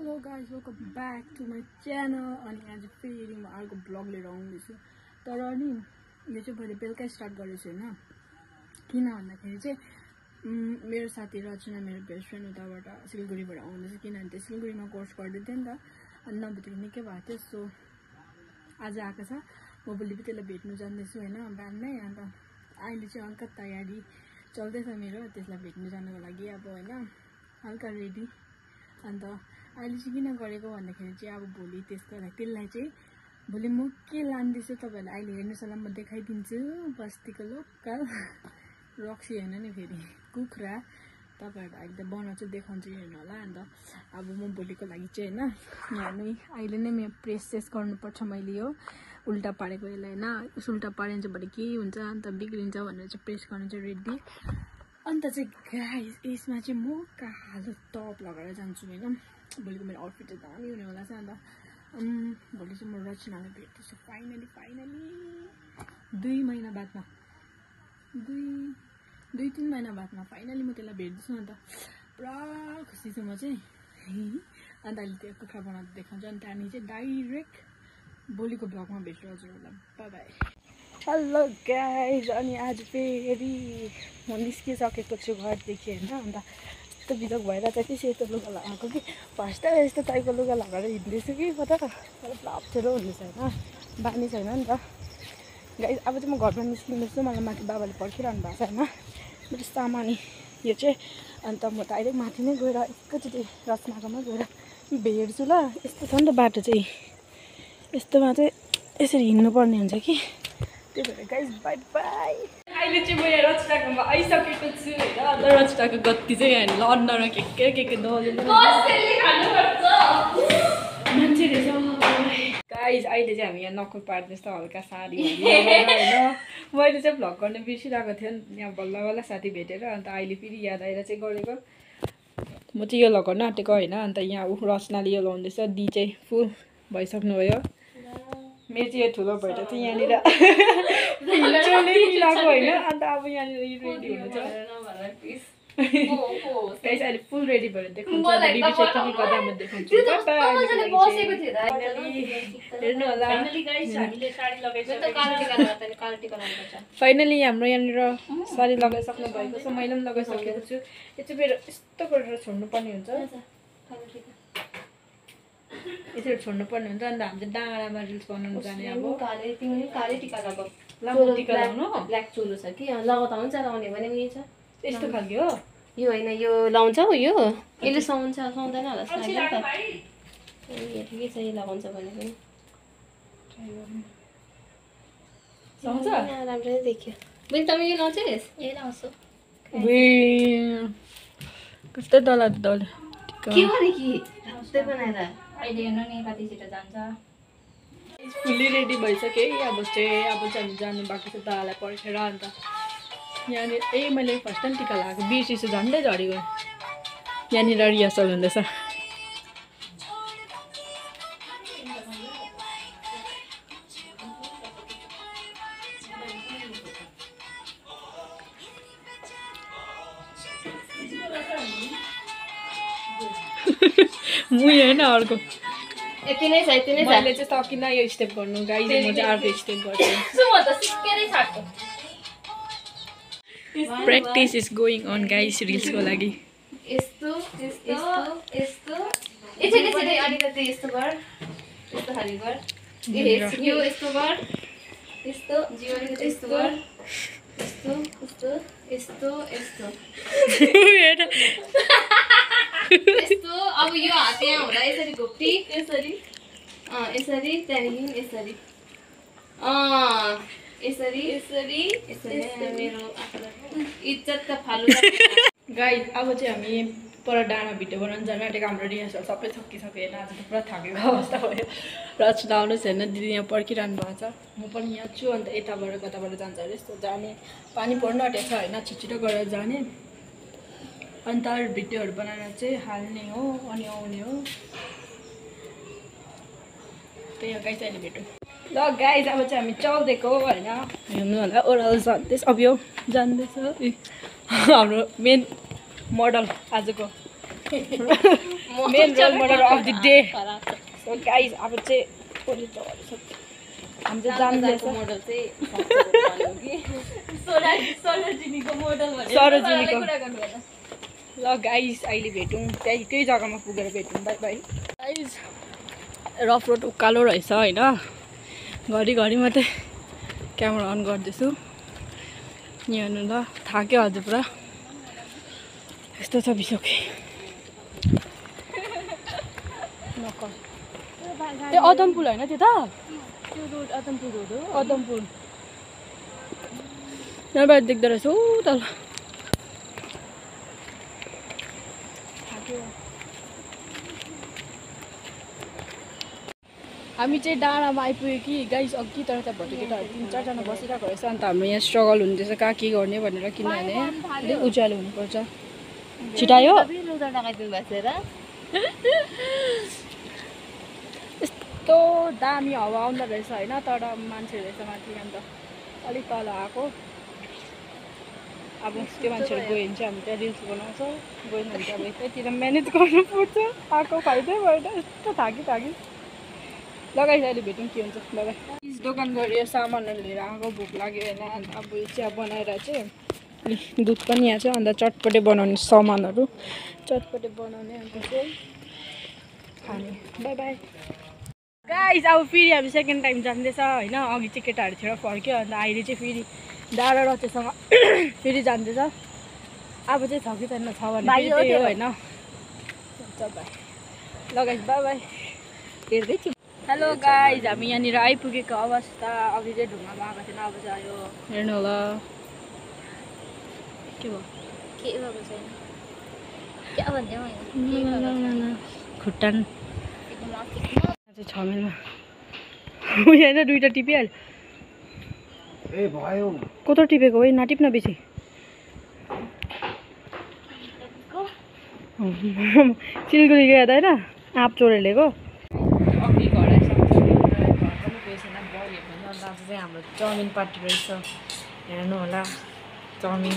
Hello guys welcome back to my channel. अनि आज फेरि म अर्को ब्लग लिएर आउँदैछु। तर नि यो चाहिँ मैले बेलुका स्टार्ट गरेको छु होइन। किन भन्दाखेरि चाहिँ मेरो साथी रचना मेरो बेस्ट फ्रेन्ड उताबाट सिलगढीबाट आउँदैछ। किनभने त्यो सिलगढीमा कोर्स गर्दै थियो नि त। अनि नभेटेको निकै भएको थियो। सो आज आएको छ। म भोलि त्यसलाई भेट्नु जाँदैछु होइन बिहानै। अन्त अहिले चाहिँ हल्का तयारी चल्दैछ मेरो त्यसलाई भेट्नु जानुको लागि अब होइन हल्का रेडी। अन्त अहिले चाहिँ किन गरेको भन्दाखेरि चाहिँ अब भोलि त्यसलाई चाहिँ भोलि म के लान्दैछु तपाईँहरूलाई अहिले हेर्नुहोस् होला। म देखाइदिन्छु। बस्तीको लोकल रक्सी होइन नि फेरि कुखुरा तपाईँहरूलाई अहिले त बनाउँछु देखाउँछु हेर्नु होला। अन्त अब म भोलिको लागि चाहिँ होइन यहाँ नै अहिले नै मेरो प्रेस गर्नुपर्छ। मैले यो उल्टा पारेको यसलाई होइन उल्टा पारिन्छ भने के हुन्छ अन्त बिग्रिन्छ भनेर चाहिँ प्रेस गर्नु चाहिँ रेडी। अन्त चाहिँ गाइस यसमा चाहिँ म कालो टप लगाएर जान्छु होइन। भोलिको मेरो आउटफिट चाहिँ दामी हुने होला छ। अन्त भोलि चाहिँ म रचनालाई भेट्दैछु फाइनली 2 महिना बादमा 2-3 महिना बादमा फाइनली म त्यसलाई भेट्दैछु। अन्त पुरा खुसी छु म चाहिँ। अन्त अहिले त्यो कुखुरा बनाउँदा देखाउँछु। अनि त्यहाँदेखि चाहिँ डाइरेक्ट भोलिको ब्लगमा भेट्छु हजुरहरूलाई। By by. हेलो गाइज अनि आज फेरि म निस्किसकेको छु घरदेखि होइन। अन्त यस्तो बिजोग भएर चाहिँ सेतो लुगा लगाएको कि फर्स्ट टाइम यस्तो टाइपको लुगा लगाएर हिँड्दैछु कि म त अप्ठ्यारो हुँदैछ होइन बानी छैन नि त गाइज। अब चाहिँ म घरमा निस्किँदैछु। मलाई माथि बाबाले पर्खिरहनु भएको छ होइन मेरो सामान यो चाहिँ। अन्त म डाइरेक्ट माथि नै गएर एकैचोटि रचनाकोमा गएर भेट्छु ल। यस्तो छ नि त बाटो चाहिँ यस्तोमा चाहिँ यसरी हिँड्नुपर्ने हुन्छ कि त्यही भएर गाइज बाई बाई। अहिले चाहिँ म यहाँ रचनाकोमा आइसकेको छु होइन। अन्त रचनाको गत्ती चाहिँ यहाँ लड्न र के मान्छे रहेछ गाइज। अहिले चाहिँ हामी यहाँ नक्कल पार्दैछ हल्का साडी होइन। मैले चाहिँ भ्लग गर्न बिर्सिरहेको थियो यहाँ बल्ल साथी भेटेर। अन्त अहिले फेरि याद आएर चाहिँ गरेको। म चाहिँ यो लगाउन आँटेको होइन। अन्त यहाँ रचनाले यो लाउँदैछ। दी चाहिँ फुल भइसक्नुभयो। मेरो चाहिँ यो ठुलो भएर चाहिँ यहाँनिर मिलाएको होइन। अन्त अब यहाँनिर रेडी हुनु छ गाइस। अहिले फुल रेडी भएर देखाउँछु। हेर्नु होला फाइनली हाम्रो यहाँनिर साडी लगाइसक्नु भएको छ। मैले पनि लगाइसकेको छु। यो चाहिँ फेरि यस्तो गरेर छोड्नुपर्ने हुन्छ यसरी छोड्नुपर्ने हुन्छ। अन्त हामी चाहिँ डाँडामा रिल्स बनाउनु जाने। अब काले टिका लगाऊ ब्ल्याक चोलो छ कि लगाउँदा हुन्छ लगाउने भने उयो छ यस्तो खालको हो यो होइन यो लाउँछ हो यो यसले सुहाउँदैन होला जस्तो लाग्यो नि त। के छ यो लगाउँछ भने पनि राम्रो नै देखियो। मैले तपाईँ यो लाउँछस् ए लाउँछु कस्तो डला के गरे कि त्यही बनाएर अहिले हेर्नु नि कति छिटो जान्छ। फुल्ली रेडी भइसक्यो अब चाहिँ हामी जानु बाँकी छ दादालाई पर्खेर। अन्त यहाँनिर मैले फर्स्ट टाइम टिका लगाएको बिर्सिसु झन्डै झरेको। यहाँनिर रिहर्सल हुँदैछ। मुई होइन अर्को यति नै छ मैले चाहिँ सकिनँ यो स्टेप गर्नु गाइज। म चाहिँ अर्को स्टेप गर्छु। Practice is going on guys रिल्सको लागि। यस्तो अलिकति यस्तो गर यस्तो खालि गर यो यस्तो गर यस्तो जिउ अलिकति यस्तो गर यस्तो यस्तो यस्तो यस्तो यस्तो। अब यो हात यहाँ हुँदा यसरी घोप्टी यसरी यसरी त्यहाँदेखि यसरी यसरी यसरी यसरी मेरो इज्जत त फालु गाइज। अब चाहिँ हामी पर डाँडा भिडियो बनाउनु जानु आँटेको। हाम्रो रिहर्सल सबै सकिसक्यो होइन। आज त पुरा थाकेको अवस्था भयो। रचना आउनुहोस् हेर्न दिदी यहाँ पर्खिरहनु भएको छ। म पनि यहाँ छु। अन्त यताबाट कताबाट जान्छ अरे यस्तो जाने पानी पर्नु आँटेको छ होइन छिटो गरेर जाने। अन्त भिडियोहरू बनाएर चाहिँ हाल्ने हो अनि आउने हो। त्यही हो गाइस अहिले भेटौँ ल गाइस। अब चाहिँ हामी चल्दिएको होइन हेर्नु होला ओह्रालो जाँदैछ। अब यो जाँदैछ हाम्रो मेन मोडल आजको main role model of the day so guys अब चाहिँ हामी चाहिँ जान्दैछ मोडल चाहिँ सरोजिनीको मोडल सरोजिनीको ल गाइज अहिले भेटौँ त्यही जग्गामा पुगेर भेटौँ by by guys rough road उकालो रहेछ होइन घरिघरि मात्रै क्यामेरा अन गर्दैछु यहाँ हेर्नु ल थाक्यो हजुर पुरा यस्तो छ बिसोके ए अदमपुल होइन त्यो त त्यो रोड अदमपुल रोड हो अदमपुल यहाँबाट देख्दो रहेछ ऊ तल हामी चाहिँ डाँडामा आइपुग्यो कि गाइस अघि तर त्यहाँ भोटे केटाहरू 3-4 जना बसिरहेको रहेछ अन्त हाम्रो यहाँ स्ट्रगल हुँदैछ कहाँ के गर्ने भनेर किनभने अलिक उज्यालो हुनुपर्छ छिटायो यस्तो दामी हावा आउँदो रहेछ होइन तर मान्छे रहेछ माथि अन्त अलिक तल आएको अब त्यो मान्छेहरू गयो भने चाहिँ हामी त्यहाँ रिल्स बनाउँछौँ गएन भने चाहिँ अब यतैतिर म्यानेज गर्नुपर्छ आएको फाइदै भएन यस्तो थाकी लगाइस अहिले भेटौँ के हुन्छ लगाइ दोकान गएर सामानहरू लिएर आएको भोक लाग्यो होइन अन्त अब चिया बनाएर चाहिँ दुध पनि यहाँ छ अन्त चटपटे बनाउने सामानहरू चटपटे बनाउने अन्त चाहिँ खाने बाई बाई गाइस अब फेरि हामी सेकेन्ड टाइम जाँदैछ होइन अघि चाहिँ केटाहरू छेर फर्क्यो अन्त अहिले चाहिँ फेरि डाँडा रचेसँग फेरि जाँदैछ अब चाहिँ छ कि छैन छ भने त्यही हो होइन लगाइस बाई बाई हेर्दै थियो हेलो गाइज हामी यहाँनिर आइपुगेको अवस्था अघि चाहिँ ढुङ्गामा आएको थिएन अब चाहिँ आयो हेर्नु होला के भयो के भएको छैन क्या भन्दै खुट्टान चाहिँ 6 माइलमा होइन 2टा टिपिहाल्यो ए भयो कता टिपेको है नाटिप्न बेसी सिलगढी गयो त होइन आँप चोरेर ल्याएको अघि घर आइसक्छ घर पनि गएछ बल हेर्नु अन्त आज चाहिँ हाम्रो चाउमिन पार्टी रहेछ हेर्नु होला चाउमिन